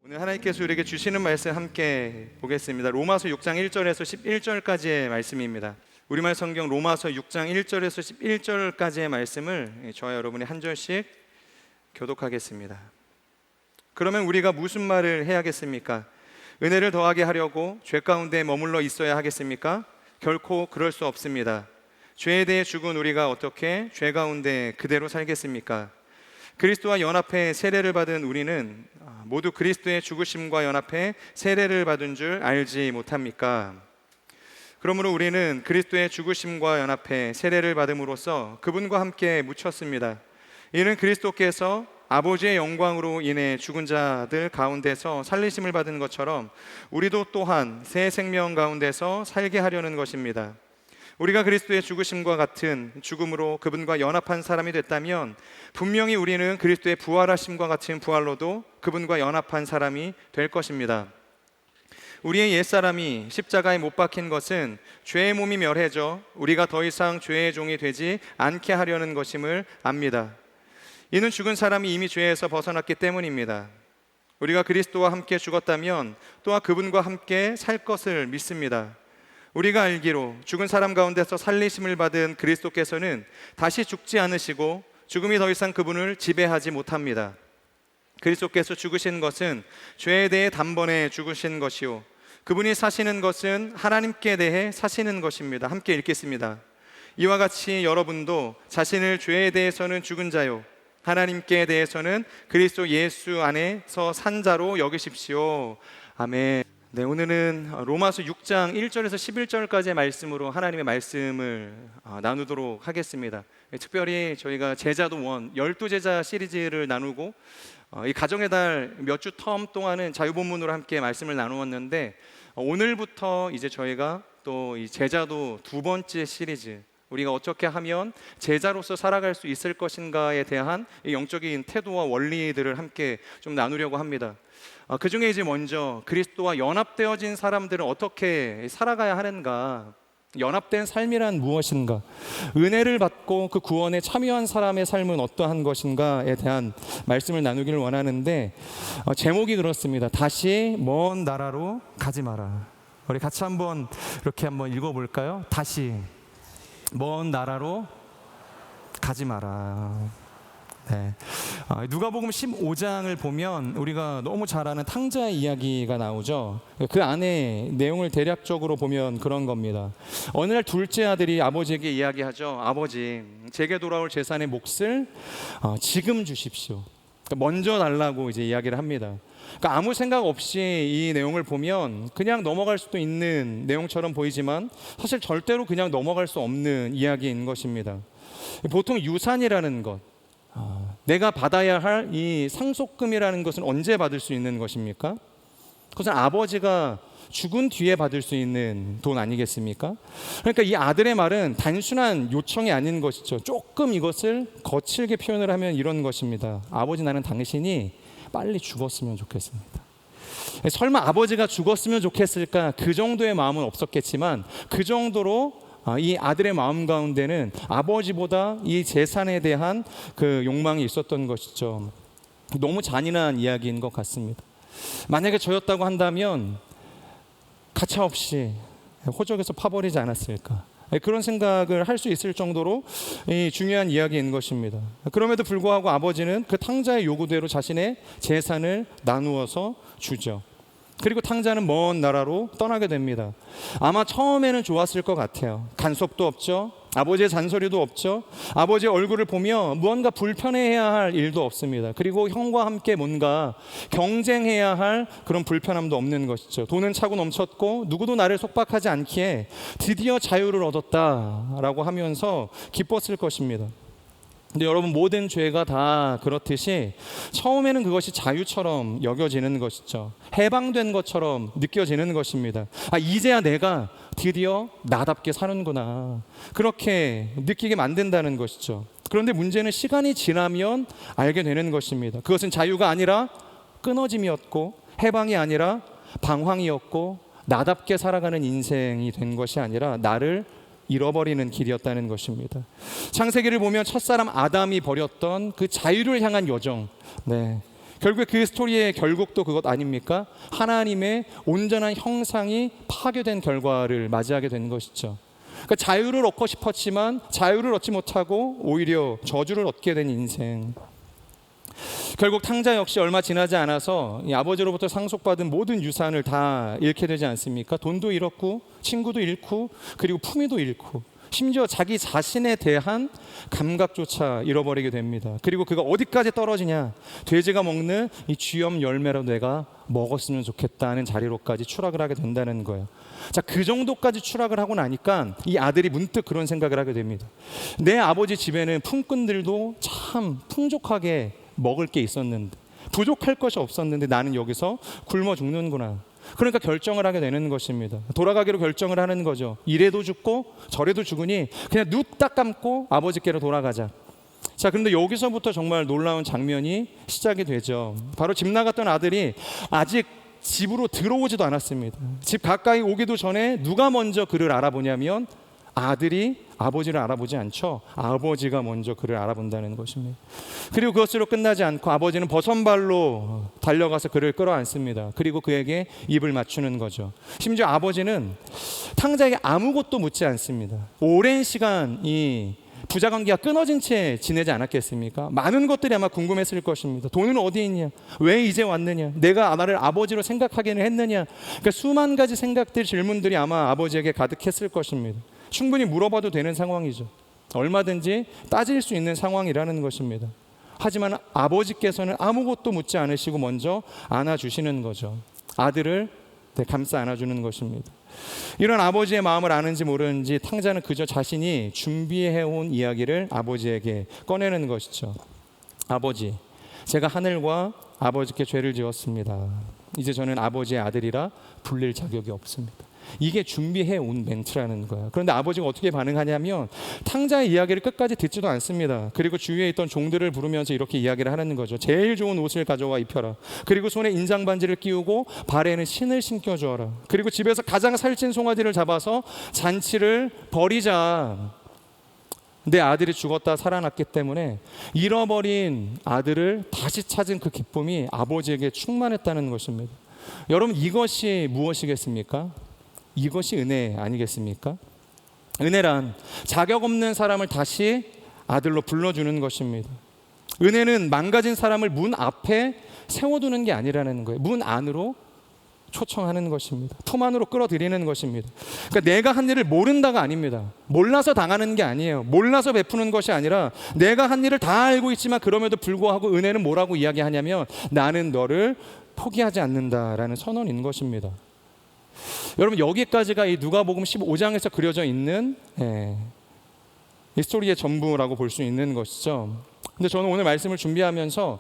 오늘 하나님께서 우리에게 주시는 말씀 함께 보겠습니다. 로마서 6장 1절에서 11절까지의 말씀입니다. 우리말 성경 로마서 6장 1절에서 11절까지의 말씀을 저와 여러분이 한 절씩 교독하겠습니다. 그러면 우리가 무슨 말을 해야겠습니까? 은혜를 더하게 하려고 죄 가운데 머물러 있어야 하겠습니까? 결코 그럴 수 없습니다. 죄에 대해 죽은 우리가 어떻게 죄 가운데 그대로 살겠습니까? 그리스도와 연합해 세례를 받은 우리는 모두 그리스도의 죽으심과 연합해 세례를 받은 줄 알지 못합니까? 그러므로 우리는 그리스도의 죽으심과 연합해 세례를 받음으로써 그분과 함께 묻혔습니다. 이는 그리스도께서 아버지의 영광으로 인해 죽은 자들 가운데서 살리심을 받은 것처럼 우리도 또한 새 생명 가운데서 살게 하려는 것입니다. 우리가 그리스도의 죽으심과 같은 죽음으로 그분과 연합한 사람이 됐다면 분명히 우리는 그리스도의 부활하심과 같은 부활로도 그분과 연합한 사람이 될 것입니다. 우리의 옛사람이 십자가에 못 박힌 것은 죄의 몸이 멸해져 우리가 더 이상 죄의 종이 되지 않게 하려는 것임을 압니다. 이는 죽은 사람이 이미 죄에서 벗어났기 때문입니다. 우리가 그리스도와 함께 죽었다면 또한 그분과 함께 살 것을 믿습니다. 우리가 알기로 죽은 사람 가운데서 살리심을 받은 그리스도께서는 다시 죽지 않으시고 죽음이 더 이상 그분을 지배하지 못합니다. 그리스도께서 죽으신 것은 죄에 대해 단번에 죽으신 것이요 그분이 사시는 것은 하나님께 대해 사시는 것입니다. 함께 읽겠습니다. 이와 같이 여러분도 자신을 죄에 대해서는 죽은 자요 하나님께 대해서는 그리스도 예수 안에서 산 자로 여기십시오. 아멘. 네, 오늘은 로마서 6장 1절에서 11절까지의 말씀으로 하나님의 말씀을 나누도록 하겠습니다. 특별히 저희가 제자도 12제자 시리즈를 나누고 이 가정의 달 몇 주 텀 동안은 자유본문으로 함께 말씀을 나누었는데 오늘부터 이제 저희가 또 이 제자도 두 번째 시리즈 우리가 어떻게 하면 제자로서 살아갈 수 있을 것인가에 대한 이 영적인 태도와 원리들을 함께 좀 나누려고 합니다. 그 중에 이제 먼저 그리스도와 연합되어진 사람들은 어떻게 살아가야 하는가, 연합된 삶이란 무엇인가, 은혜를 받고 그 구원에 참여한 사람의 삶은 어떠한 것인가에 대한 말씀을 나누기를 원하는데 제목이 그렇습니다. 다시 먼 나라로 가지 마라. 우리 같이 한번 이렇게 한번 읽어볼까요? 다시 먼 나라로 가지 마라. 네. 누가복음 15장을 보면 우리가 너무 잘 아는 탕자의 이야기가 나오죠. 그 안에 내용을 대략적으로 보면 그런 겁니다. 어느 날 둘째 아들이 아버지에게 이야기하죠. 아버지, 제게 돌아올 재산의 몫을 지금 주십시오. 먼저 달라고 이제 이야기를 합니다. 그러니까 아무 생각 없이 이 내용을 보면 그냥 넘어갈 수도 있는 내용처럼 보이지만 사실 절대로 그냥 넘어갈 수 없는 이야기인 것입니다. 보통 유산이라는 것, 내가 받아야 할 이 상속금이라는 것은 언제 받을 수 있는 것입니까? 그것은 아버지가 죽은 뒤에 받을 수 있는 돈 아니겠습니까? 그러니까 이 아들의 말은 단순한 요청이 아닌 것이죠. 조금 이것을 거칠게 표현을 하면 이런 것입니다. 아버지, 나는 당신이 빨리 죽었으면 좋겠습니다. 설마 아버지가 죽었으면 좋겠을까? 그 정도의 마음은 없었겠지만 그 정도로 이 아들의 마음 가운데는 아버지보다 이 재산에 대한 그 욕망이 있었던 것이죠. 너무 잔인한 이야기인 것 같습니다. 만약에 저였다고 한다면 가차없이 호적에서 파버리지 않았을까, 그런 생각을 할 수 있을 정도로 중요한 이야기인 것입니다. 그럼에도 불구하고 아버지는 그 탕자의 요구대로 자신의 재산을 나누어서 주죠. 그리고 탕자는 먼 나라로 떠나게 됩니다. 아마 처음에는 좋았을 것 같아요. 간섭도 없죠. 아버지의 잔소리도 없죠. 아버지의 얼굴을 보며 무언가 불편해해야 할 일도 없습니다. 그리고 형과 함께 뭔가 경쟁해야 할 그런 불편함도 없는 것이죠. 돈은 차고 넘쳤고 누구도 나를 속박하지 않기에 드디어 자유를 얻었다라고 하면서 기뻤을 것입니다. 근데 여러분, 모든 죄가 다 그렇듯이 처음에는 그것이 자유처럼 여겨지는 것이죠. 해방된 것처럼 느껴지는 것입니다. 이제야 내가 드디어 나답게 사는구나, 그렇게 느끼게 만든다는 것이죠. 그런데 문제는 시간이 지나면 알게 되는 것입니다. 그것은 자유가 아니라 끊어짐이었고, 해방이 아니라 방황이었고, 나답게 살아가는 인생이 된 것이 아니라 나를 잃어버리는 길이었다는 것입니다. 창세기를 보면 첫사람 아담이 버렸던 그 자유를 향한 여정, 결국에 그 스토리의 결국도 그것 아닙니까? 하나님의 온전한 형상이 파괴된 결과를 맞이하게 된 것이죠. 그러니까 자유를 얻고 싶었지만 자유를 얻지 못하고 오히려 저주를 얻게 된 인생. 결국 탕자 역시 얼마 지나지 않아서 이 아버지로부터 상속받은 모든 유산을 다 잃게 되지 않습니까? 돈도 잃었고 친구도 잃고 그리고 품위도 잃고 심지어 자기 자신에 대한 감각조차 잃어버리게 됩니다. 그리고 그가 어디까지 떨어지냐? 돼지가 먹는 이 쥐염 열매로 내가 먹었으면 좋겠다는 자리로까지 추락을 하게 된다는 거예요. 자, 그 정도까지 추락을 하고 나니까 이 아들이 문득 그런 생각을 하게 됩니다. 내 아버지 집에는 품꾼들도 참 풍족하게 먹을 게 있었는데, 부족할 것이 없었는데 나는 여기서 굶어 죽는구나. 그러니까 결정을 하게 되는 것입니다. 돌아가기로 결정을 하는 거죠. 이래도 죽고 저래도 죽으니 그냥 눈 딱 감고 아버지께로 돌아가자. 자, 그런데 여기서부터 정말 놀라운 장면이 시작이 되죠. 바로 집 나갔던 아들이 아직 집으로 들어오지도 않았습니다. 집 가까이 오기도 전에 누가 먼저 그를 알아보냐면 아들이 아버지를 알아보지 않죠. 아버지가 먼저 그를 알아본다는 것입니다. 그리고 그것으로 끝나지 않고 아버지는 버선발로 달려가서 그를 끌어안습니다. 그리고 그에게 입을 맞추는 거죠. 심지어 아버지는 탕자에게 아무것도 묻지 않습니다. 오랜 시간 이 부자관계가 끊어진 채 지내지 않았겠습니까? 많은 것들이 아마 궁금했을 것입니다. 돈은 어디 있냐? 왜 이제 왔느냐? 내가 나를 아버지로 생각하기는 했느냐? 그러니까 수만 가지 생각들, 질문들이 아마 아버지에게 가득했을 것입니다. 충분히 물어봐도 되는 상황이죠. 얼마든지 따질 수 있는 상황이라는 것입니다. 하지만 아버지께서는 아무것도 묻지 않으시고 먼저 안아주시는 거죠. 아들을 감싸 안아주는 것입니다. 이런 아버지의 마음을 아는지 모르는지 탕자는 그저 자신이 준비해온 이야기를 아버지에게 꺼내는 것이죠. 아버지, 제가 하늘과 아버지께 죄를 지었습니다. 이제 저는 아버지의 아들이라 불릴 자격이 없습니다. 이게 준비해온 멘트라는 거예요. 그런데 아버지가 어떻게 반응하냐면 탕자의 이야기를 끝까지 듣지도 않습니다. 그리고 주위에 있던 종들을 부르면서 이렇게 이야기를 하는 거죠. 제일 좋은 옷을 가져와 입혀라. 그리고 손에 인장 반지를 끼우고 발에는 신을 신겨 주어라. 그리고 집에서 가장 살찐 송아지를 잡아서 잔치를 벌이자. 내 아들이 죽었다 살아났기 때문에 잃어버린 아들을 다시 찾은 그 기쁨이 아버지에게 충만했다는 것입니다. 여러분, 이것이 무엇이겠습니까? 이것이 은혜 아니겠습니까? 은혜란 자격 없는 사람을 다시 아들로 불러주는 것입니다. 은혜는 망가진 사람을 문 앞에 세워두는 게 아니라는 거예요. 문 안으로 초청하는 것입니다. 품 안으로 끌어들이는 것입니다. 그러니까 내가 한 일을 모른다가 아닙니다. 몰라서 당하는 게 아니에요. 몰라서 베푸는 것이 아니라 내가 한 일을 다 알고 있지만 그럼에도 불구하고 은혜는 뭐라고 이야기하냐면 나는 너를 포기하지 않는다라는 선언인 것입니다. 여러분, 여기까지가 이 누가복음 15장에서 그려져 있는 이 스토리의 전부라고 볼 수 있는 것이죠. 근데 저는 오늘 말씀을 준비하면서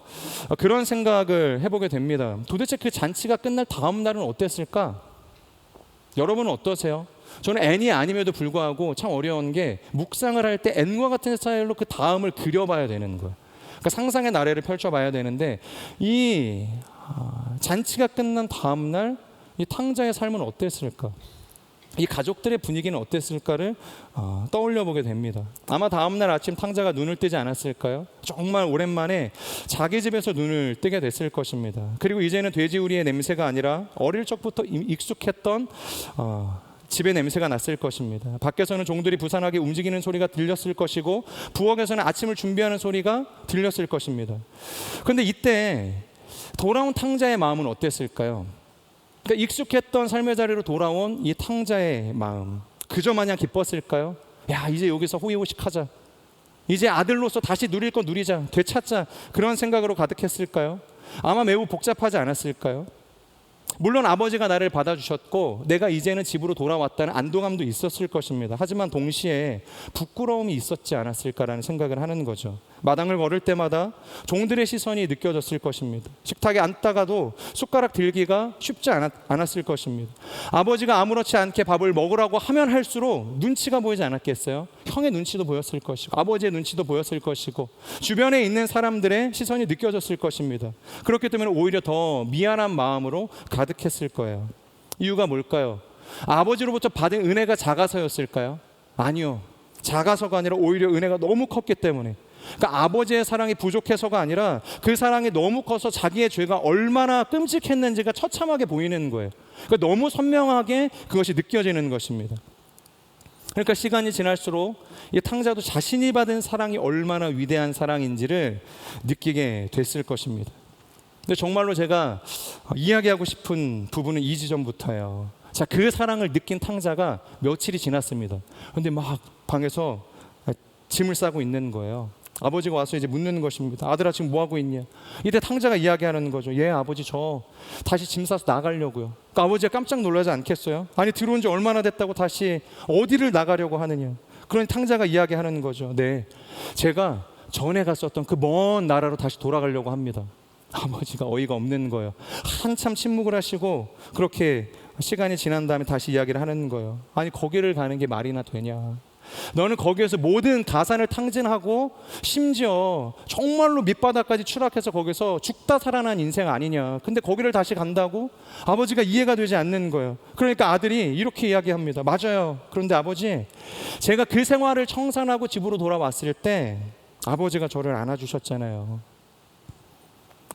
그런 생각을 해보게 됩니다. 도대체 그 잔치가 끝날 다음 날은 어땠을까? 여러분은 어떠세요? 저는 N이 아님에도 불구하고 참 어려운 게 묵상을 할 때 N과 같은 스타일로 그 다음을 그려봐야 되는 거예요. 그러니까 상상의 나래를 펼쳐봐야 되는데 이 잔치가 끝난 다음 날 이 탕자의 삶은 어땠을까? 이 가족들의 분위기는 어땠을까를 떠올려 보게 됩니다. 아마 다음날 아침 탕자가 눈을 뜨지 않았을까요? 정말 오랜만에 자기 집에서 눈을 뜨게 됐을 것입니다. 그리고 이제는 돼지우리의 냄새가 아니라 어릴 적부터 익숙했던 집의 냄새가 났을 것입니다. 밖에서는 종들이 부산하게 움직이는 소리가 들렸을 것이고 부엌에서는 아침을 준비하는 소리가 들렸을 것입니다. 그런데 이때 돌아온 탕자의 마음은 어땠을까요? 그러니까 익숙했던 삶의 자리로 돌아온 이 탕자의 마음, 그저 마냥 기뻤을까요? 야, 이제 여기서 호의호식하자. 이제 아들로서 다시 누릴 거 누리자, 되찾자. 그런 생각으로 가득했을까요? 아마 매우 복잡하지 않았을까요? 물론 아버지가 나를 받아주셨고 내가 이제는 집으로 돌아왔다는 안도감도 있었을 것입니다. 하지만 동시에 부끄러움이 있었지 않았을까라는 생각을 하는 거죠. 마당을 걸을 때마다 종들의 시선이 느껴졌을 것입니다. 식탁에 앉다가도 숟가락 들기가 쉽지 않았을 것입니다. 아버지가 아무렇지 않게 밥을 먹으라고 하면 할수록 눈치가 보이지 않았겠어요? 형의 눈치도 보였을 것이고 아버지의 눈치도 보였을 것이고 주변에 있는 사람들의 시선이 느껴졌을 것입니다. 그렇기 때문에 오히려 더 미안한 마음으로 가득했을 거예요. 이유가 뭘까요? 아버지로부터 받은 은혜가 작아서였을까요? 아니요. 작아서가 아니라 오히려 은혜가 너무 컸기 때문에 그러니까 아버지의 사랑이 부족해서가 아니라 그 사랑이 너무 커서 자기의 죄가 얼마나 끔찍했는지가 처참하게 보이는 거예요. 그러니까 너무 선명하게 그것이 느껴지는 것입니다. 그러니까 시간이 지날수록 이 탕자도 자신이 받은 사랑이 얼마나 위대한 사랑인지를 느끼게 됐을 것입니다. 근데 정말로 제가 이야기하고 싶은 부분은 이 지점부터예요. 자, 그 사랑을 느낀 탕자가 며칠이 지났습니다. 근데 막 방에서 짐을 싸고 있는 거예요. 아버지가 와서 이제 묻는 것입니다. 아들아, 지금 뭐 하고 있냐? 이때 탕자가 이야기하는 거죠. 예, 아버지, 저 다시 짐 싸서 나가려고요. 그러니까 아버지가 깜짝 놀라지 않겠어요? 아니, 들어온 지 얼마나 됐다고 다시 어디를 나가려고 하느냐? 그러니 탕자가 이야기하는 거죠. 네, 제가 전에 갔었던 그 먼 나라로 다시 돌아가려고 합니다. 아버지가 어이가 없는 거예요. 한참 침묵을 하시고 그렇게 시간이 지난 다음에 다시 이야기를 하는 거예요. 아니, 거기를 가는 게 말이나 되냐? 너는 거기에서 모든 가산을 탕진하고 심지어 정말로 밑바닥까지 추락해서 거기서 죽다 살아난 인생 아니냐? 근데 거기를 다시 간다고? 아버지가 이해가 되지 않는 거예요. 그러니까 아들이 이렇게 이야기합니다. 맞아요. 그런데 아버지, 제가 그 생활을 청산하고 집으로 돌아왔을 때 아버지가 저를 안아주셨잖아요.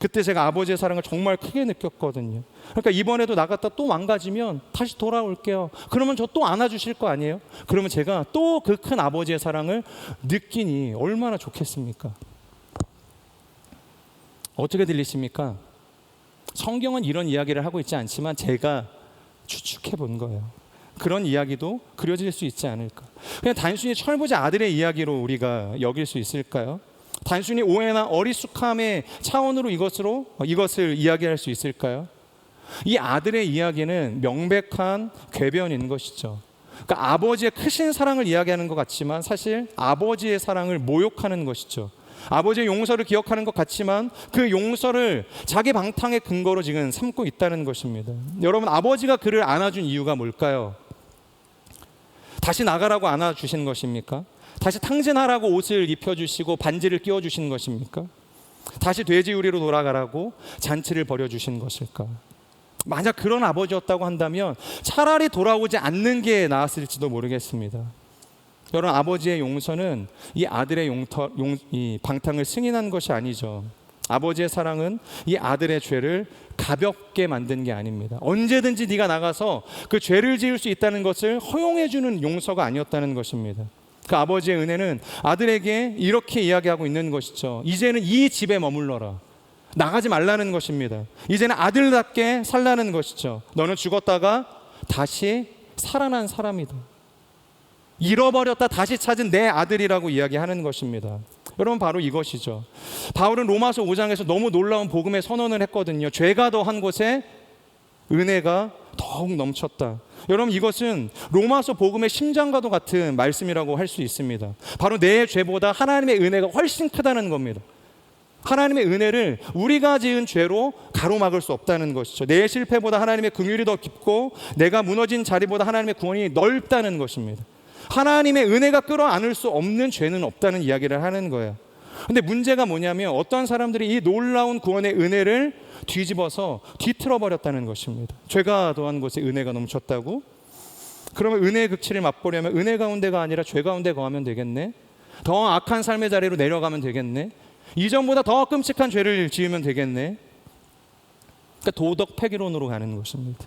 그때 제가 아버지의 사랑을 정말 크게 느꼈거든요. 그러니까 이번에도 나갔다 또 망가지면 다시 돌아올게요. 그러면 저 또 안아주실 거 아니에요? 그러면 제가 또 그 큰 아버지의 사랑을 느끼니 얼마나 좋겠습니까? 어떻게 들리십니까? 성경은 이런 이야기를 하고 있지 않지만 제가 추측해 본 거예요. 그런 이야기도 그려질 수 있지 않을까? 그냥 단순히 철부지 아들의 이야기로 우리가 여길 수 있을까요? 단순히 오해나 어리숙함의 차원으로 이것을 이야기할 수 있을까요? 이 아들의 이야기는 명백한 궤변인 것이죠. 그러니까 아버지의 크신 사랑을 이야기하는 것 같지만 사실 아버지의 사랑을 모욕하는 것이죠. 아버지의 용서를 기억하는 것 같지만 그 용서를 자기 방탕의 근거로 지금 삼고 있다는 것입니다. 여러분, 아버지가 그를 안아준 이유가 뭘까요? 다시 나가라고 안아주신 것입니까? 다시 탕진하라고 옷을 입혀주시고 반지를 끼워주신 것입니까? 다시 돼지우리로 돌아가라고 잔치를 벌여주신 것일까? 만약 그런 아버지였다고 한다면 차라리 돌아오지 않는 게 나았을지도 모르겠습니다. 여러분, 아버지의 용서는 이 아들의 이 방탕을 승인한 것이 아니죠. 아버지의 사랑은 이 아들의 죄를 가볍게 만든 게 아닙니다. 언제든지 네가 나가서 그 죄를 지을 수 있다는 것을 허용해 주는 용서가 아니었다는 것입니다. 그 아버지의 은혜는 아들에게 이렇게 이야기하고 있는 것이죠. 이제는 이 집에 머물러라. 나가지 말라는 것입니다. 이제는 아들답게 살라는 것이죠. 너는 죽었다가 다시 살아난 사람이다. 잃어버렸다 다시 찾은 내 아들이라고 이야기하는 것입니다. 여러분, 바로 이것이죠. 바울은 로마서 5장에서 너무 놀라운 복음의 선언을 했거든요. 죄가 더한 곳에 은혜가 더욱 넘쳤다. 여러분, 이것은 로마서 복음의 심장과도 같은 말씀이라고 할 수 있습니다. 바로 내 죄보다 하나님의 은혜가 훨씬 크다는 겁니다. 하나님의 은혜를 우리가 지은 죄로 가로막을 수 없다는 것이죠. 내 실패보다 하나님의 긍휼이 더 깊고 내가 무너진 자리보다 하나님의 구원이 넓다는 것입니다. 하나님의 은혜가 끌어안을 수 없는 죄는 없다는 이야기를 하는 거예요. 근데 문제가 뭐냐면 어떤 사람들이 이 놀라운 구원의 은혜를 뒤집어서 뒤틀어 버렸다는 것입니다. 죄가 더한 곳에 은혜가 넘쳤다고? 그러면 은혜의 극치를 맛보려면 은혜 가운데가 아니라 죄 가운데 거하면 되겠네? 더 악한 삶의 자리로 내려가면 되겠네? 이전보다 더 끔찍한 죄를 지으면 되겠네? 그러니까 도덕 폐기론으로 가는 것입니다.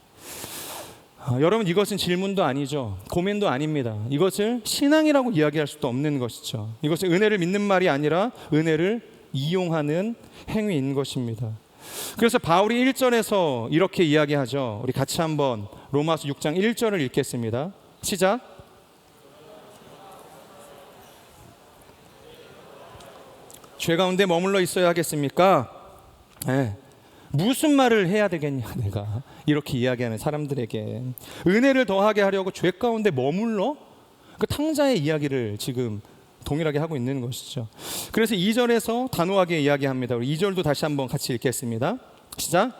여러분, 이것은 질문도 아니죠. 고민도 아닙니다. 이것을 신앙이라고 이야기할 수도 없는 것이죠. 이것은 은혜를 믿는 말이 아니라 은혜를 이용하는 행위인 것입니다. 그래서 바울이 1절에서 이렇게 이야기하죠. 우리 같이 한번 로마서 6장 1절을 읽겠습니다. 시작. 죄 가운데 머물러 있어야 하겠습니까? 네. 무슨 말을 해야 되겠냐, 내가 이렇게 이야기하는 사람들에게 은혜를 더하게 하려고 죄 가운데 머물러? 그 탕자의 이야기를 지금 동일하게 하고 있는 것이죠. 그래서 2절에서 단호하게 이야기합니다. 우리 2절도 다시 한번 같이 읽겠습니다. 시작.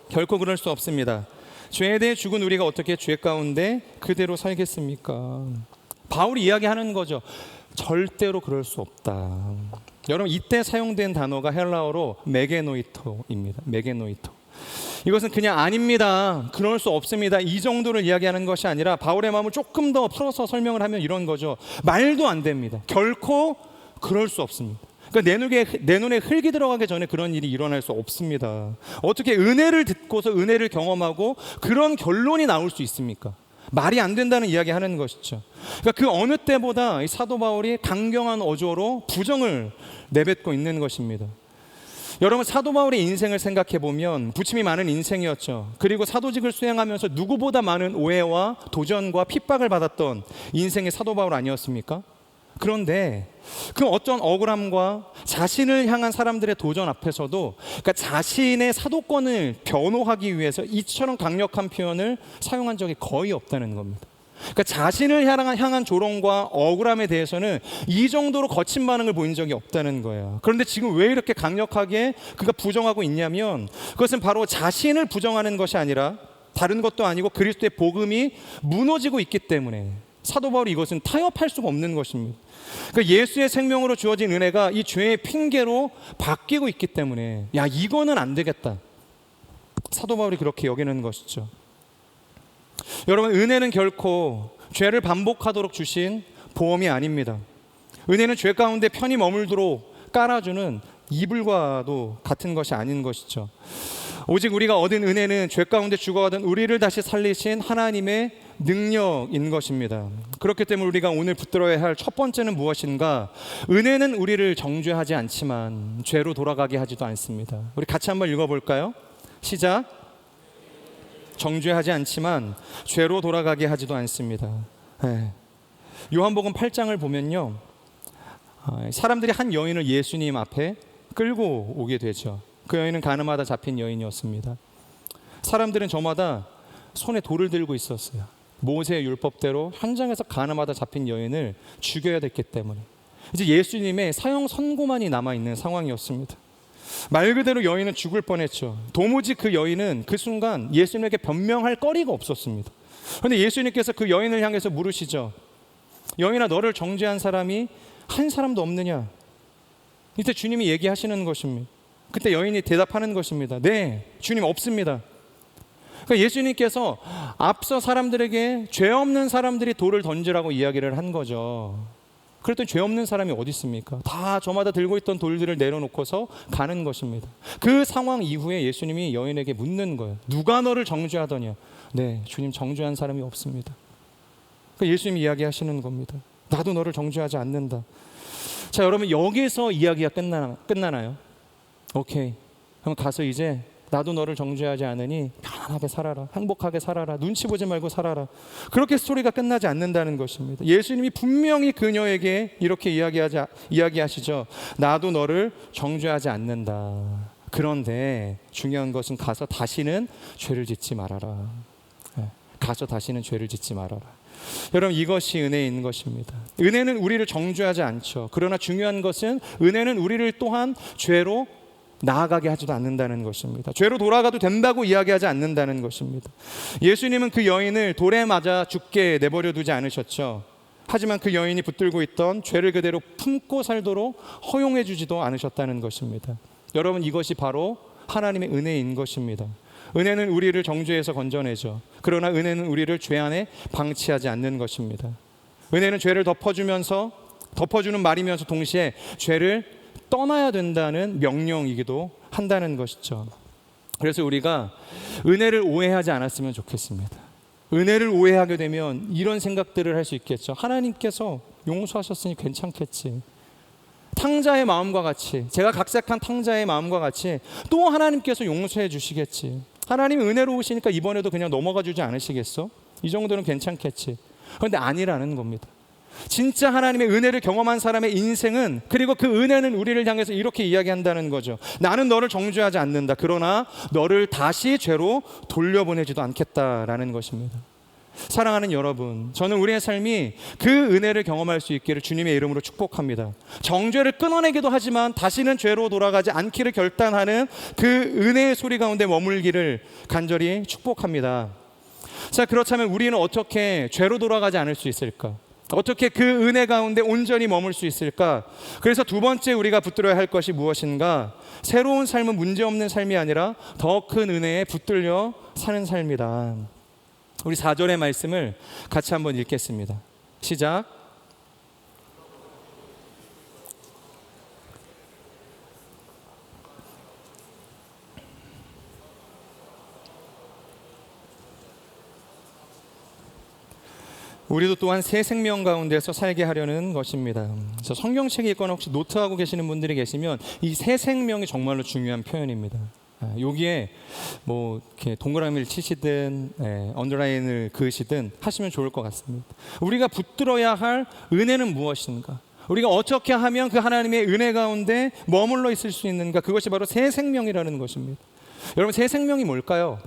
결코 그럴 수 없습니다. 죄에 대해 죽은 우리가 어떻게 죄 가운데 그대로 살겠습니까? 바울이 이야기하는 거죠. 절대로 그럴 수 없다. 여러분, 이때 사용된 단어가 헬라어로 메게노이토입니다. 메게노이토. 이것은 그냥 아닙니다, 그럴 수 없습니다, 이 정도를 이야기하는 것이 아니라 바울의 마음을 조금 더 풀어서 설명을 하면 이런 거죠. 말도 안 됩니다. 결코 그럴 수 없습니다. 그러니까 내 눈에 흙이 들어가기 전에 그런 일이 일어날 수 없습니다. 어떻게 은혜를 듣고서 은혜를 경험하고 그런 결론이 나올 수 있습니까? 말이 안 된다는 이야기 하는 것이죠. 그러니까 그 어느 때보다 이 사도 바울이 강경한 어조로 부정을 내뱉고 있는 것입니다. 여러분, 사도 바울의 인생을 생각해 보면 부침이 많은 인생이었죠. 그리고 사도직을 수행하면서 누구보다 많은 오해와 도전과 핍박을 받았던 인생의 사도 바울 아니었습니까? 그런데 그 어떤 억울함과 자신을 향한 사람들의 도전 앞에서도, 그러니까 자신의 사도권을 변호하기 위해서 이처럼 강력한 표현을 사용한 적이 거의 없다는 겁니다. 그러니까 자신을 향한 조롱과 억울함에 대해서는 이 정도로 거친 반응을 보인 적이 없다는 거예요. 그런데 지금 왜 이렇게 강력하게 그가 부정하고 있냐면, 그것은 바로 자신을 부정하는 것이 아니라 다른 것도 아니고 그리스도의 복음이 무너지고 있기 때문에 사도 바울이 이것은 타협할 수가 없는 것입니다. 그러니까 예수의 생명으로 주어진 은혜가 이 죄의 핑계로 바뀌고 있기 때문에 야, 이거는 안 되겠다. 사도 바울이 그렇게 여기는 것이죠. 여러분, 은혜는 결코 죄를 반복하도록 주신 보험이 아닙니다. 은혜는 죄 가운데 편히 머물도록 깔아주는 이불과도 같은 것이 아닌 것이죠. 오직 우리가 얻은 은혜는 죄 가운데 죽어가던 우리를 다시 살리신 하나님의 능력인 것입니다. 그렇기 때문에 우리가 오늘 붙들어야 할 첫 번째는 무엇인가? 은혜는 우리를 정죄하지 않지만 죄로 돌아가게 하지도 않습니다. 우리 같이 한번 읽어볼까요? 시작. 정죄하지 않지만 죄로 돌아가게 하지도 않습니다. 요한복음 8장을 보면요, 사람들이 한 여인을 예수님 앞에 끌고 오게 되죠. 그 여인은 가늠하다 잡힌 여인이었습니다. 사람들은 저마다 손에 돌을 들고 있었어요. 모세의 율법대로 현장에서 가늠하다 잡힌 여인을 죽여야 됐기 때문에 이제 예수님의 사형 선고만이 남아있는 상황이었습니다. 말 그대로 여인은 죽을 뻔했죠. 도무지 그 여인은 그 순간 예수님에게 변명할 거리가 없었습니다. 그런데 예수님께서 그 여인을 향해서 물으시죠. 여인아, 너를 정죄한 사람이 한 사람도 없느냐? 이때 주님이 얘기하시는 것입니다. 그때 여인이 대답하는 것입니다. 네, 주님, 없습니다. 그러니까 예수님께서 앞서 사람들에게 죄 없는 사람들이 돌을 던지라고 이야기를 한 거죠. 그랬더니 죄 없는 사람이 어디 있습니까? 다 저마다 들고 있던 돌들을 내려놓고서 가는 것입니다. 그 상황 이후에 예수님이 여인에게 묻는 거예요. 누가 너를 정죄하더냐? 네, 주님, 정죄한 사람이 없습니다. 그러니까 예수님이 이야기하시는 겁니다. 나도 너를 정죄하지 않는다. 자, 여러분, 여기서 이야기가 끝나나요? 오케이, 그럼 가서 이제 나도 너를 정죄하지 않으니 편안하게 살아라, 행복하게 살아라, 눈치 보지 말고 살아라. 그렇게 스토리가 끝나지 않는다는 것입니다. 예수님이 분명히 그녀에게 이렇게 이야기하시죠. 나도 너를 정죄하지 않는다. 그런데 중요한 것은 가서 다시는 죄를 짓지 말아라. 가서 다시는 죄를 짓지 말아라. 여러분, 이것이 은혜인 것입니다. 은혜는 우리를 정죄하지 않죠. 그러나 중요한 것은 은혜는 우리를 또한 죄로 나아가게 하지도 않는다는 것입니다. 죄로 돌아가도 된다고 이야기하지 않는다는 것입니다. 예수님은 그 여인을 돌에 맞아 죽게 내버려 두지 않으셨죠. 하지만 그 여인이 붙들고 있던 죄를 그대로 품고 살도록 허용해 주지도 않으셨다는 것입니다. 여러분, 이것이 바로 하나님의 은혜인 것입니다. 은혜는 우리를 정죄에서 건져내죠. 그러나 은혜는 우리를 죄 안에 방치하지 않는 것입니다. 은혜는 죄를 덮어주는 말이면서 동시에 죄를 떠나야 된다는 명령이기도 한다는 것이죠. 그래서 우리가 은혜를 오해하지 않았으면 좋겠습니다. 은혜를 오해하게 되면 이런 생각들을 할 수 있겠죠. 하나님께서 용서하셨으니 괜찮겠지. 탕자의 마음과 같이, 제가 각색한 탕자의 마음과 같이 또 하나님께서 용서해 주시겠지. 하나님 은혜로우시니까 이번에도 그냥 넘어가 주지 않으시겠어? 이 정도는 괜찮겠지. 그런데 아니라는 겁니다. 진짜 하나님의 은혜를 경험한 사람의 인생은, 그리고 그 은혜는 우리를 향해서 이렇게 이야기한다는 거죠. 나는 너를 정죄하지 않는다. 그러나 너를 다시 죄로 돌려보내지도 않겠다라는 것입니다. 사랑하는 여러분, 저는 우리의 삶이 그 은혜를 경험할 수 있기를 주님의 이름으로 축복합니다. 정죄를 끊어내기도 하지만 다시는 죄로 돌아가지 않기를 결단하는 그 은혜의 소리 가운데 머물기를 간절히 축복합니다. 자, 그렇다면 우리는 어떻게 죄로 돌아가지 않을 수 있을까? 어떻게 그 은혜 가운데 온전히 머물 수 있을까? 그래서 두 번째 우리가 붙들어야 할 것이 무엇인가? 새로운 삶은 문제없는 삶이 아니라 더 큰 은혜에 붙들려 사는 삶이다. 우리 4절의 말씀을 같이 한번 읽겠습니다. 시작. 우리도 또한 새 생명 가운데서 살게 하려는 것입니다. 그래서 성경책에 있거나 혹시 노트하고 계시는 분들이 계시면 이 새 생명이 정말로 중요한 표현입니다. 여기에 뭐 이렇게 동그라미를 치시든 언더라인을 그으시든 하시면 좋을 것 같습니다. 우리가 붙들어야 할 은혜는 무엇인가? 우리가 어떻게 하면 그 하나님의 은혜 가운데 머물러 있을 수 있는가? 그것이 바로 새 생명이라는 것입니다. 여러분, 새 생명이 뭘까요?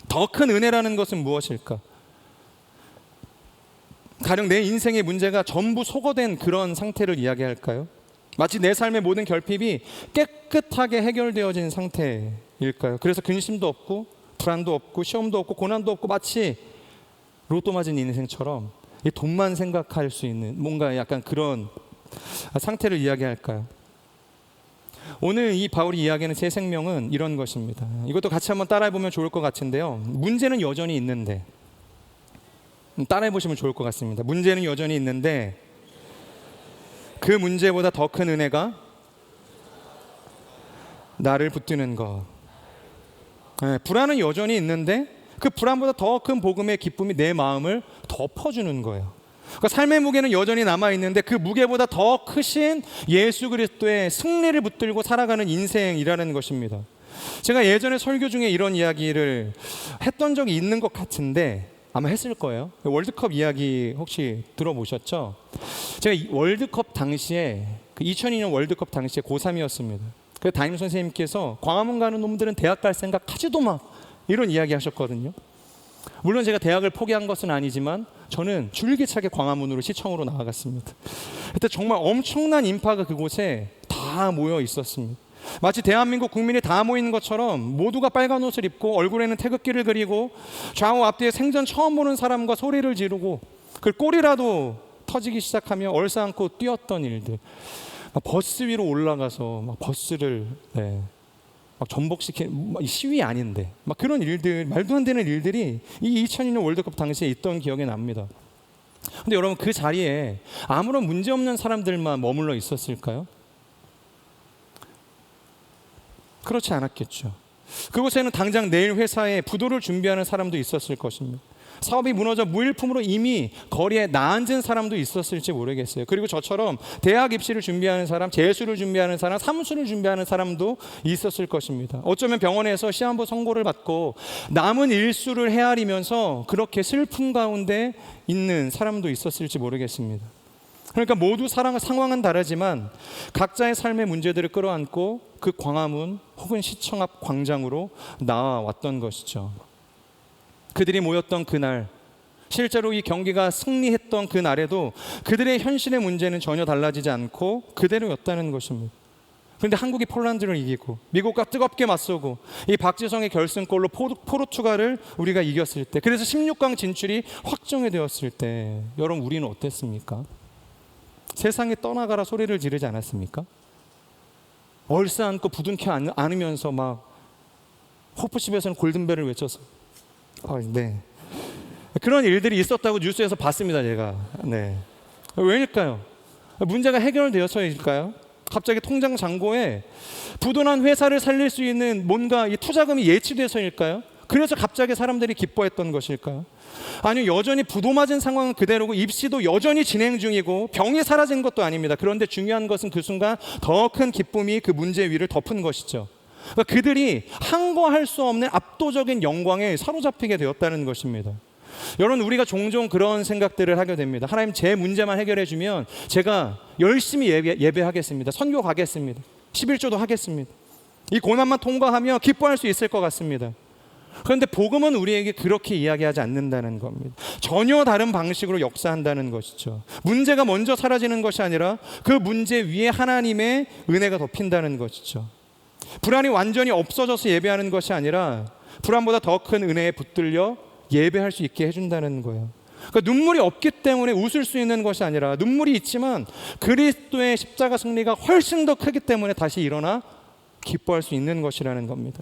더 큰 은혜라는 것은 무엇일까? 가령 내 인생의 문제가 전부 소거된 그런 상태를 이야기할까요? 마치 내 삶의 모든 결핍이 깨끗하게 해결되어진 상태일까요? 그래서 근심도 없고 불안도 없고 시험도 없고 고난도 없고 마치 로또 맞은 인생처럼 이 돈만 생각할 수 있는 뭔가 약간 그런 상태를 이야기할까요? 오늘 이 바울이 이야기하는 새 생명은 이런 것입니다. 이것도 같이 한번 따라해보면 좋을 것 같은데요. 문제는 여전히 있는데, 따라해보시면 좋을 것 같습니다. 문제는 여전히 있는데 그 문제보다 더 큰 은혜가 나를 붙드는 것. 불안은 여전히 있는데 그 불안보다 더 큰 복음의 기쁨이 내 마음을 덮어주는 거예요. 그러니까 삶의 무게는 여전히 남아있는데 그 무게보다 더 크신 예수 그리스도의 승리를 붙들고 살아가는 인생이라는 것입니다. 제가 예전에 설교 중에 이런 이야기를 했던 적이 있는 것 같은데 아마 했을 거예요. 월드컵 이야기 혹시 들어보셨죠? 제가 월드컵 당시에 2002년 월드컵 당시에 고3이었습니다. 그 담임 선생님께서 광화문 가는 놈들은 대학 갈 생각 하지도 마, 이런 이야기 하셨거든요. 물론 제가 대학을 포기한 것은 아니지만 저는 줄기차게 광화문으로 시청으로 나아갔습니다. 그때 정말 엄청난 인파가 그곳에 다 모여 있었습니다. 마치 대한민국 국민이 다 모이는 것처럼 모두가 빨간 옷을 입고 얼굴에는 태극기를 그리고 좌우 앞뒤에 생전 처음 보는 사람과 소리를 지르고 그 꼴이라도 터지기 시작하며 얼싸안고 뛰었던 일들, 막 버스 위로 올라가서 막 버스를 막 전복시키는 시위 아닌데 막 그런 일들, 말도 안 되는 일들이 이 2002년 월드컵 당시에 있던 기억이 납니다. 근데 여러분, 그 자리에 아무런 문제 없는 사람들만 머물러 있었을까요? 그렇지 않았겠죠. 그곳에는 당장 내일 회사에 부도를 준비하는 사람도 있었을 것입니다. 사업이 무너져 무일품으로 이미 거리에 나앉은 사람도 있었을지 모르겠어요. 그리고 저처럼 대학 입시를 준비하는 사람, 재수를 준비하는 사람, 사무실을 준비하는 사람도 있었을 것입니다. 어쩌면 병원에서 시한부 선고를 받고 남은 일수를 헤아리면서 그렇게 슬픔 가운데 있는 사람도 있었을지 모르겠습니다. 그러니까 모두 상황은 다르지만 각자의 삶의 문제들을 끌어안고 그 광화문 혹은 시청 앞 광장으로 나와왔던 것이죠. 그들이 모였던 그날, 실제로 이 경기가 승리했던 그날에도 그들의 현실의 문제는 전혀 달라지지 않고 그대로였다는 것입니다. 그런데 한국이 폴란드를 이기고 미국과 뜨겁게 맞서고 이 박지성의 결승골로 포르투갈을 우리가 이겼을 때, 그래서 16강 진출이 확정이 되었을 때 여러분, 우리는 어땠습니까? 세상에 떠나가라 소리를 지르지 않았습니까? 얼싸안고 부둥켜 안으면서 막 호프집에서는 골든벨을 외쳐서 그런 일들이 있었다고 뉴스에서 봤습니다, 제가. 왜일까요? 문제가 해결되어서일까요? 갑자기 통장 잔고에 부도난 회사를 살릴 수 있는 뭔가 이 투자금이 예치돼서일까요? 그래서 갑자기 사람들이 기뻐했던 것일까요? 아니요, 여전히 부도 맞은 상황은 그대로고 입시도 여전히 진행 중이고 병이 사라진 것도 아닙니다. 그런데 중요한 것은 그 순간 더 큰 기쁨이 그 문제 위를 덮은 것이죠. 그러니까 그들이 항거할 수 없는 압도적인 영광에 사로잡히게 되었다는 것입니다. 여러분, 우리가 종종 그런 생각들을 하게 됩니다. 하나님, 제 문제만 해결해 주면 제가 열심히 예배하겠습니다. 선교 가겠습니다. 11조도 하겠습니다. 이 고난만 통과하며 기뻐할 수 있을 것 같습니다. 그런데 복음은 우리에게 그렇게 이야기하지 않는다는 겁니다. 전혀 다른 방식으로 역사한다는 것이죠. 문제가 먼저 사라지는 것이 아니라 그 문제 위에 하나님의 은혜가 덮인다는 것이죠. 불안이 완전히 없어져서 예배하는 것이 아니라 불안보다 더 큰 은혜에 붙들려 예배할 수 있게 해준다는 거예요. 그러니까 눈물이 없기 때문에 웃을 수 있는 것이 아니라 눈물이 있지만 그리스도의 십자가 승리가 훨씬 더 크기 때문에 다시 일어나 기뻐할 수 있는 것이라는 겁니다.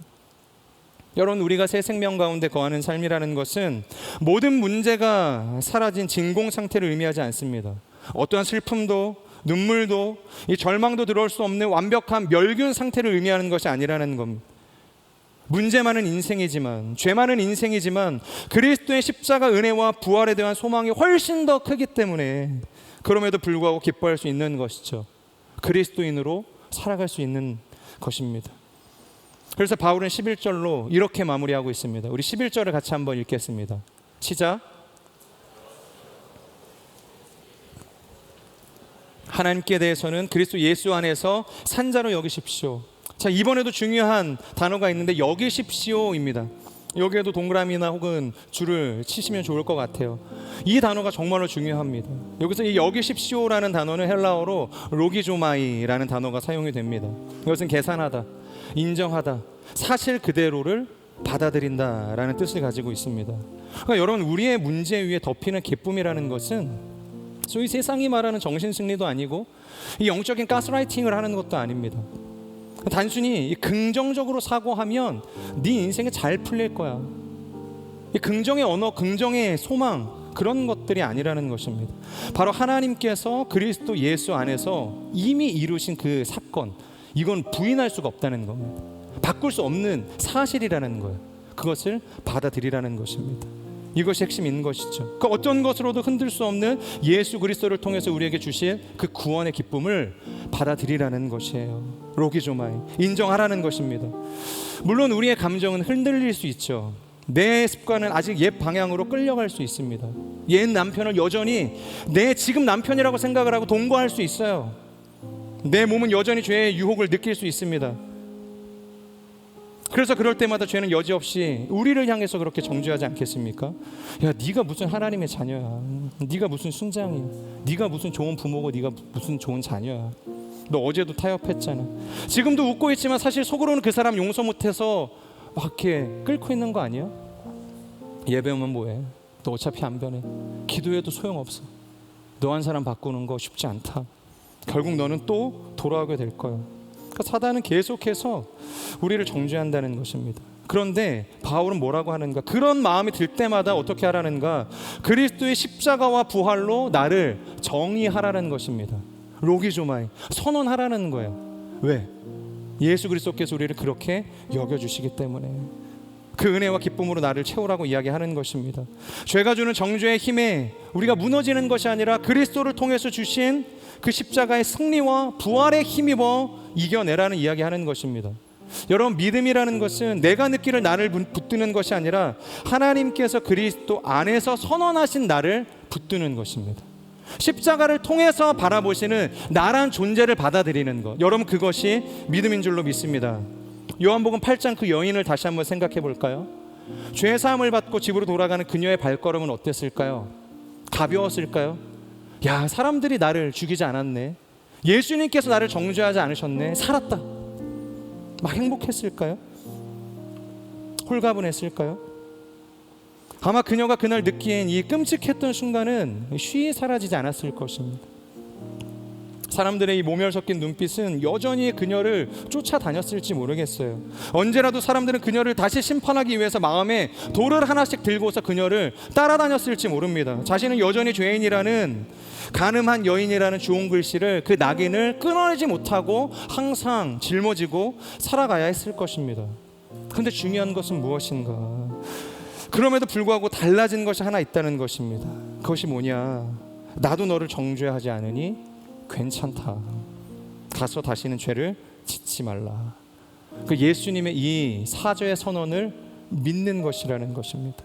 여러분, 우리가 새 생명 가운데 거하는 삶이라는 것은 모든 문제가 사라진 진공 상태를 의미하지 않습니다. 어떠한 슬픔도 눈물도 이 절망도 들어올 수 없는 완벽한 멸균 상태를 의미하는 것이 아니라는 겁니다. 문제 많은 인생이지만, 죄 많은 인생이지만 그리스도의 십자가 은혜와 부활에 대한 소망이 훨씬 더 크기 때문에 그럼에도 불구하고 기뻐할 수 있는 것이죠. 그리스도인으로 살아갈 수 있는 것입니다. 그래서 바울은 11절로 이렇게 마무리하고 있습니다. 우리 11절을 같이 한번 읽겠습니다. 시작. 하나님께 대해서는 그리스도 예수 안에서 산자로 여기십시오. 자, 이번에도 중요한 단어가 있는데 여기십시오입니다. 여기에도 동그라미나 혹은 줄을 치시면 좋을 것 같아요. 이 단어가 정말로 중요합니다. 여기서 이 여기십시오라는 단어는 헬라어로 로기조마이라는 단어가 사용이 됩니다. 이것은 계산하다, 인정하다, 사실 그대로를 받아들인다라는 뜻을 가지고 있습니다. 그러니까 여러분, 우리의 문제 위에 덮이는 기쁨이라는 것은 소위 세상이 말하는 정신승리도 아니고 이 영적인 가스라이팅을 하는 것도 아닙니다. 단순히 긍정적으로 사고하면 네 인생이 잘 풀릴 거야. 이 긍정의 언어, 긍정의 소망, 그런 것들이 아니라는 것입니다. 바로 하나님께서 그리스도 예수 안에서 이미 이루신 그 사건, 이건 부인할 수가 없다는 겁니다. 바꿀 수 없는 사실이라는 거예요. 그것을 받아들이라는 것입니다. 이것이 핵심인 것이죠. 그 어떤 것으로도 흔들 수 없는 예수 그리스도를 통해서 우리에게 주신 그 구원의 기쁨을 받아들이라는 것이에요. 로기조마이, 인정하라는 것입니다. 물론 우리의 감정은 흔들릴 수 있죠. 내 습관은 아직 옛 방향으로 끌려갈 수 있습니다. 옛 남편을 여전히 내 지금 남편이라고 생각을 하고 동거할 수 있어요. 내 몸은 여전히 죄의 유혹을 느낄 수 있습니다. 그래서 그럴 때마다 죄는 여지없이 우리를 향해서 그렇게 정죄하지 않겠습니까? 야, 네가 무슨 하나님의 자녀야. 네가 무슨 순장이야. 네가 무슨 좋은 부모고 네가 무슨 좋은 자녀야. 너 어제도 타협했잖아. 지금도 웃고 있지만 사실 속으로는 그 사람 용서 못해서 막 이렇게 끓고 있는 거 아니야? 예배 오면 뭐해? 너 어차피 안 변해. 기도해도 소용없어. 너 한 사람 바꾸는 거 쉽지 않다. 결국 너는 또 돌아오게 될 거야. 그러니까 사단은 계속해서 우리를 정죄한다는 것입니다. 그런데 바울은 뭐라고 하는가? 그런 마음이 들 때마다 어떻게 하라는가? 그리스도의 십자가와 부활로 나를 정의하라는 것입니다. 로기조마이, 선언하라는 거예요. 왜? 예수 그리스도께서 우리를 그렇게 여겨주시기 때문에. 그 은혜와 기쁨으로 나를 채우라고 이야기하는 것입니다. 죄가 주는 정죄의 힘에 우리가 무너지는 것이 아니라 그리스도를 통해서 주신 그 십자가의 승리와 부활에 힘입어 이겨내라는 이야기하는 것입니다. 여러분, 믿음이라는 것은 내가 느끼는 나를 붙드는 것이 아니라 하나님께서 그리스도 안에서 선언하신 나를 붙드는 것입니다. 십자가를 통해서 바라보시는 나란 존재를 받아들이는 것, 여러분, 그것이 믿음인 줄로 믿습니다. 요한복음 8장 그 여인을 다시 한번 생각해 볼까요? 죄 사함을 받고 집으로 돌아가는 그녀의 발걸음은 어땠을까요? 가벼웠을까요? 야, 사람들이 나를 죽이지 않았네. 예수님께서 나를 정죄하지 않으셨네. 살았다. 막 행복했을까요? 홀가분했을까요? 아마 그녀가 그날 느낀 이 끔찍했던 순간은 쉬이 사라지지 않았을 것입니다. 사람들의 이 모멸 섞인 눈빛은 여전히 그녀를 쫓아다녔을지 모르겠어요. 언제라도 사람들은 그녀를 다시 심판하기 위해서 마음에 돌을 하나씩 들고서 그녀를 따라다녔을지 모릅니다. 자신은 여전히 죄인이라는, 간음한 여인이라는 주홍 글씨를, 그 낙인을 끊어내지 못하고 항상 짊어지고 살아가야 했을 것입니다. 그런데 중요한 것은 무엇인가? 그럼에도 불구하고 달라진 것이 하나 있다는 것입니다. 그것이 뭐냐? 나도 너를 정죄하지 않으니 괜찮다. 가서 다시는 죄를 짓지 말라. 그 예수님의 이 사죄의 선언을 믿는 것이라는 것입니다.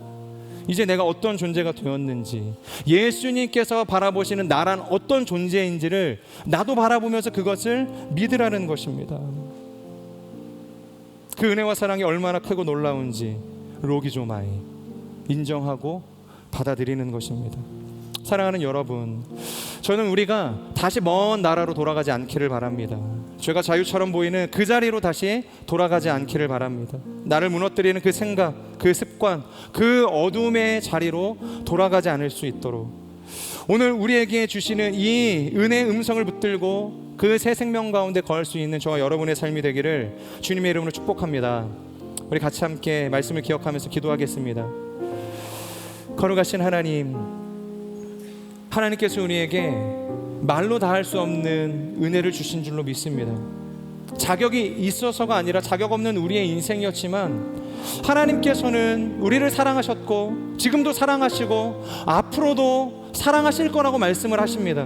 이제 내가 어떤 존재가 되었는지, 예수님께서 바라보시는 나란 어떤 존재인지를 나도 바라보면서 그것을 믿으라는 것입니다. 그 은혜와 사랑이 얼마나 크고 놀라운지 로기조마이, 인정하고 받아들이는 것입니다. 사랑하는 여러분, 저는 우리가 다시 먼 나라로 돌아가지 않기를 바랍니다. 죄가 자유처럼 보이는 그 자리로 다시 돌아가지 않기를 바랍니다. 나를 무너뜨리는 그 생각, 그 습관, 그 어둠의 자리로 돌아가지 않을 수 있도록 오늘 우리에게 주시는 이 은혜의 음성을 붙들고 그 새 생명 가운데 거할 수 있는 저와 여러분의 삶이 되기를 주님의 이름으로 축복합니다. 우리 같이 함께 말씀을 기억하면서 기도하겠습니다. 거룩하신 하나님, 하나님께서 우리에게 말로 다 할 수 없는 은혜를 주신 줄로 믿습니다. 자격이 있어서가 아니라 자격 없는 우리의 인생이었지만 하나님께서는 우리를 사랑하셨고 지금도 사랑하시고 앞으로도 사랑하실 거라고 말씀을 하십니다.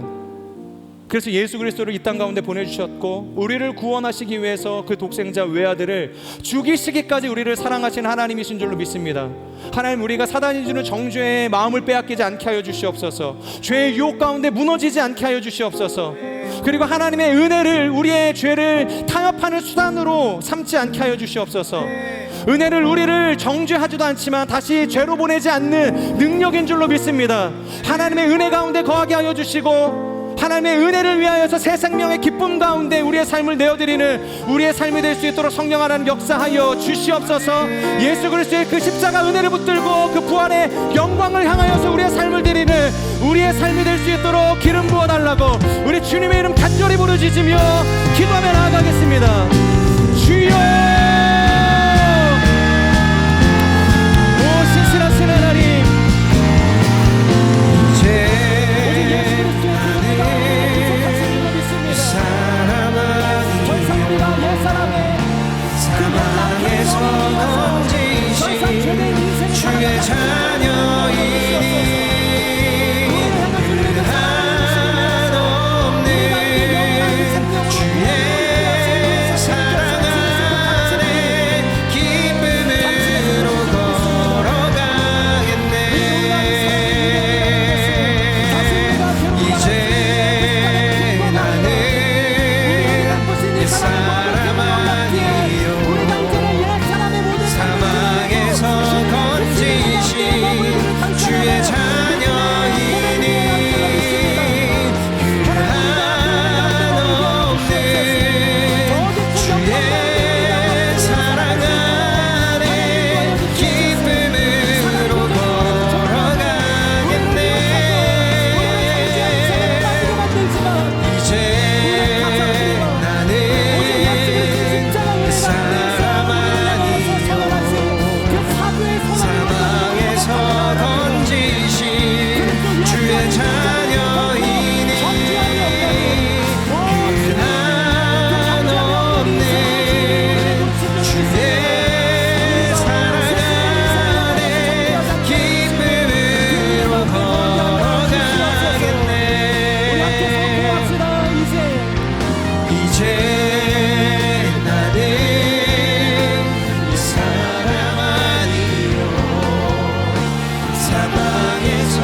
그래서 예수 그리스도를 이 땅 가운데 보내주셨고 우리를 구원하시기 위해서 그 독생자 외아들을 죽이시기까지 우리를 사랑하신 하나님이신 줄로 믿습니다. 하나님, 우리가 사단이 주는 정죄의 마음을 빼앗기지 않게 하여 주시옵소서. 죄의 유혹 가운데 무너지지 않게 하여 주시옵소서. 그리고 하나님의 은혜를 우리의 죄를 타협하는 수단으로 삼지 않게 하여 주시옵소서. 은혜를 우리를 정죄하지도 않지만 다시 죄로 보내지 않는 능력인 줄로 믿습니다. 하나님의 은혜 가운데 거하게 하여 주시고 하나님의 은혜를 위하여서 새 생명의 기쁨 가운데 우리의 삶을 내어드리는 우리의 삶이 될 수 있도록 성령 하나님 역사하여 주시옵소서. 예수 그리스도의 그 십자가 은혜를 붙들고 그 부활의 영광을 향하여서 우리의 삶을 드리는 우리의 삶이 될 수 있도록 기름 부어달라고 우리 주님의 이름 간절히 부르짖으며 기도하며 나아가겠습니다. 주여, 오 신실하신 하나님, 주의 자녀이니 한없는 주의 사랑 안에 기쁨으로 걸어가겠네. 이제 나는 옛사람 아니요 사망에서 주의 자녀이니 그 한없는 주의 사랑 안에 기쁨으로 걸어가겠네. 이제 나는 그 사람 아니요 사망에서 주의 자녀이니 그 한없는 주의 사랑 안에 기쁨으로 걸어가겠네. 이제 나는 이 사람 아니요 사망에서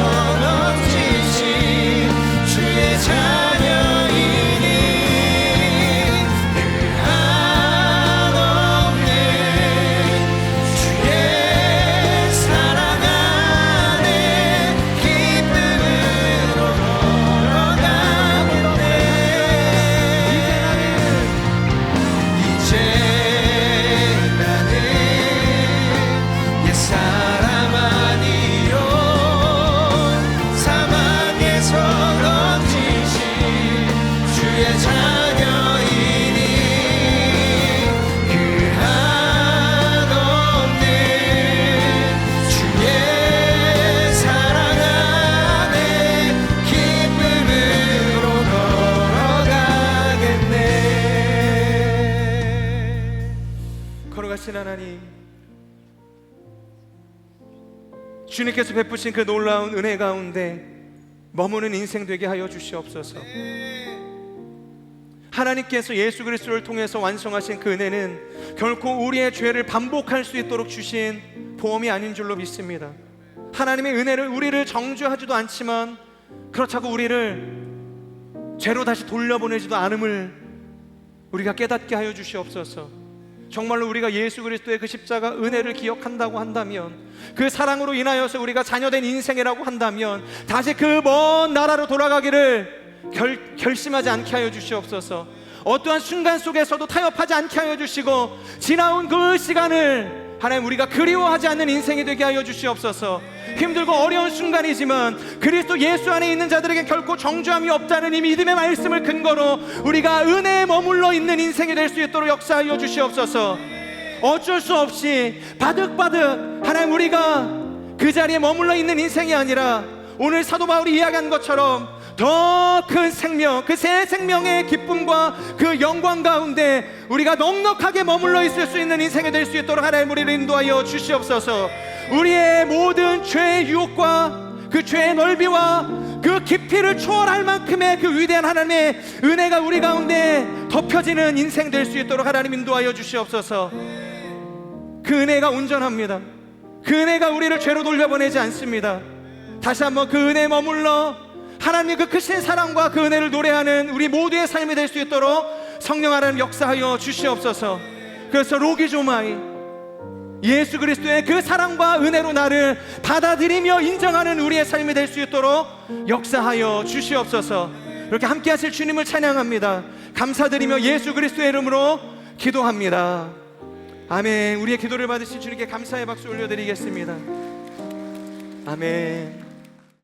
주의 자녀이니 그 한없는 주의 사랑 안에 기쁨으로 걸어가겠네. 이제 나는 옛사람 아니요 사망에서 주의 자녀이니 그 한없는 주의 사랑 안에 기쁨으로 걸어가겠네. 걸어가신 하나님, 주님께서 베푸신 그 놀라운 은혜 가운데 머무는 인생 되게 하여 주시옵소서. 하나님께서 예수 그리스도를 통해서 완성하신 그 은혜는 결코 우리의 죄를 반복할 수 있도록 주신 보험이 아닌 줄로 믿습니다. 하나님의 은혜를 우리를 정죄하지도 않지만 그렇다고 우리를 죄로 다시 돌려보내지도 않음을 우리가 깨닫게 하여 주시옵소서. 정말로 우리가 예수 그리스도의 그 십자가 은혜를 기억한다고 한다면, 그 사랑으로 인하여서 우리가 자녀된 인생이라고 한다면 다시 그 먼 나라로 돌아가기를 결심하지 않게 하여 주시옵소서. 어떠한 순간 속에서도 타협하지 않게 하여 주시고 지나온 그 시간을 하나님 우리가 그리워하지 않는 인생이 되게 하여 주시옵소서. 힘들고 어려운 순간이지만 그리스도 예수 안에 있는 자들에게 결코 정죄함이 없다는 이 믿음의 말씀을 근거로 우리가 은혜에 머물러 있는 인생이 될 수 있도록 역사하여 주시옵소서. 어쩔 수 없이 바득바득 하나님 우리가 그 자리에 머물러 있는 인생이 아니라 오늘 사도 바울이 이야기한 것처럼 더 큰 생명, 그 새 생명의 기쁨과 그 영광 가운데 우리가 넉넉하게 머물러 있을 수 있는 인생이 될 수 있도록 하나님 우리를 인도하여 주시옵소서. 우리의 모든 죄의 유혹과 그 죄의 넓이와 그 깊이를 초월할 만큼의 그 위대한 하나님의 은혜가 우리 가운데 덮여지는 인생 될 수 있도록 하나님 인도하여 주시옵소서. 그 은혜가 온전합니다. 그 은혜가 우리를 죄로 돌려보내지 않습니다. 다시 한번 그 은혜에 머물러 하나님의 그 크신 사랑과 그 은혜를 노래하는 우리 모두의 삶이 될 수 있도록 성령 하나님 역사하여 주시옵소서. 그래서 로기조마이, 예수 그리스도의 그 사랑과 은혜로 나를 받아들이며 인정하는 우리의 삶이 될 수 있도록 역사하여 주시옵소서. 이렇게 함께 하실 주님을 찬양합니다. 감사드리며 예수 그리스도의 이름으로 기도합니다. 아멘. 우리의 기도를 받으신 주님께 감사의 박수 올려드리겠습니다. 아멘.